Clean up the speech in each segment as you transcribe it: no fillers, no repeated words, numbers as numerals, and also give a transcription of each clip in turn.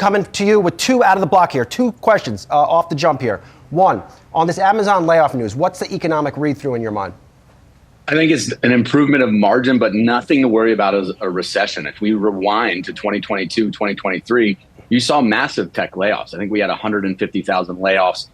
coming to you with two out of the block here. Two questions off the jump here. One, on this Amazon layoff news, what's the economic read-through in your mind? I think it's an improvement of margin, but nothing to worry about as a recession. If we rewind to 2022, 2023, you saw massive tech layoffs. I think we had 150,000 layoffs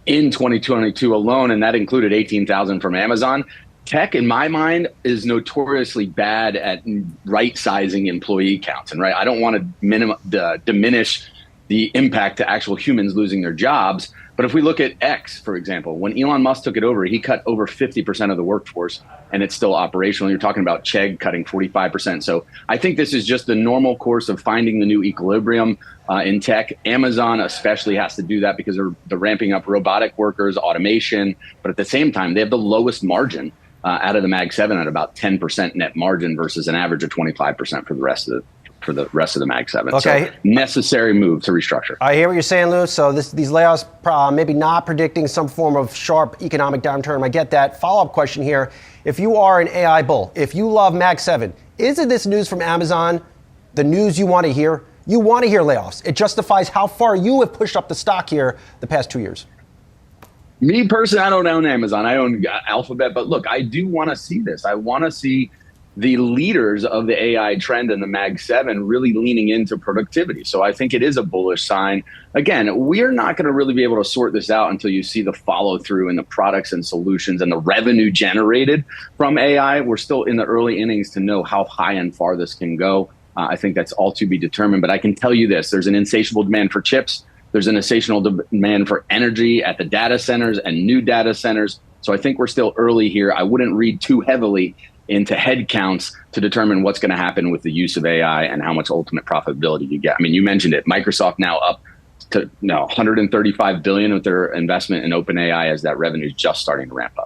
in 2022 alone, and that included 18,000 from Amazon. Tech, in my mind, is notoriously bad at right-sizing employee counts. And I don't want to diminish the impact to actual humans losing their jobs. But if we look at X, for example, when Elon Musk took it over, he cut over 50% of the workforce, and it's still operational. You're talking about Chegg cutting 45%. So I think this is just the normal course of finding the new equilibrium in tech. Amazon especially has to do that because they're ramping up robotic workers, automation. But at the same time, they have the lowest margin out of the Mag 7 at about 10% net margin versus an average of 25% for the rest of the Mag 7. Okay. So necessary move to restructure. I hear what you're saying, Lou. So these layoffs maybe not predicting some form of sharp economic downturn. I get that. Follow-up question here. If you are an AI bull, if you love Mag 7, isn't this news from Amazon the news you want to hear? You want to hear layoffs. It justifies how far you have pushed up the stock here the past 2 years. Me personally, I don't own Amazon. I own Alphabet. But look, I do want to see this. I want to see the leaders of the AI trend in the Mag 7 really leaning into productivity. So I think it is a bullish sign. Again, we're not going to really be able to sort this out until you see the follow through in the products and solutions and the revenue generated from AI. We're still in the early innings to know how high and far this can go. I think that's all to be determined. But I can tell you this, there's an insatiable demand for chips. There's an insatiable demand for energy at the data centers and new data centers. So I think we're still early here. I wouldn't read too heavily into head counts to determine what's going to happen with the use of AI and how much ultimate profitability you get. I mean, you mentioned it. Microsoft now up to $135 billion with their investment in OpenAI as that revenue is just starting to ramp up.